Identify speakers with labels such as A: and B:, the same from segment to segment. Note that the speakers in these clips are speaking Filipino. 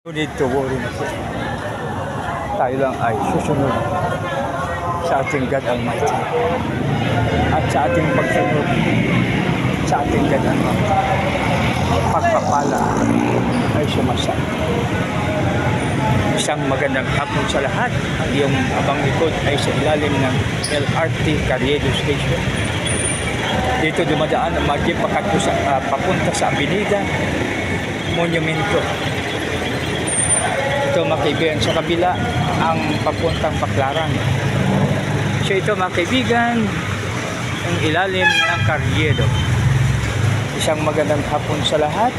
A: No need to worry na po. Tayo lang ay susunod sa ating God Almighty. At sa ating pagsunod sa ating God Almighty, pagpapala ay sumasama. Isang magandang hapon sa lahat. Ang iyong abang likod ay sa ilalim ng LRT Carriedo Station. Dito dumadaan ang maging papunta sa Avenida Monumento. Ito mga kaibigan, sa kabila ang papuntang Baclaran. So ito mga kaibigan, ang ilalim ng Carriedo. Isang magandang hapon sa lahat.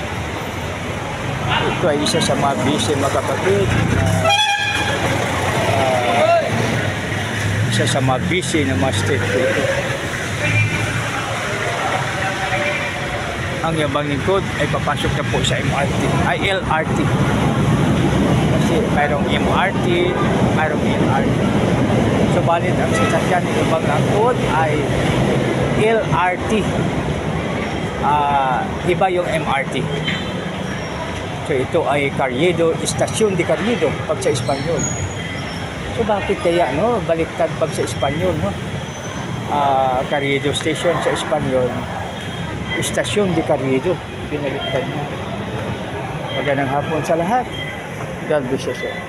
A: Ito ay isa sa mga busy mga kapatid. Isa sa mga busy na mga street po ito. Ang yabang lingkod ay papasok na po sa MRT, ay LRT. Kasi mayroong MRT, mayroong LRT. Subalit ang sasakyan ng ibang lingkod ay LRT. Iba yung MRT. So ito ay Carriedo, Estación de Carriedo pag sa Espanyol. So bakit kaya no, baliktad pag sa Espanyol, no? Carriedo Station sa Espanyol, Estación de Carriedo, pinaliktad na. Magandang hapon sa lahat. God bless you.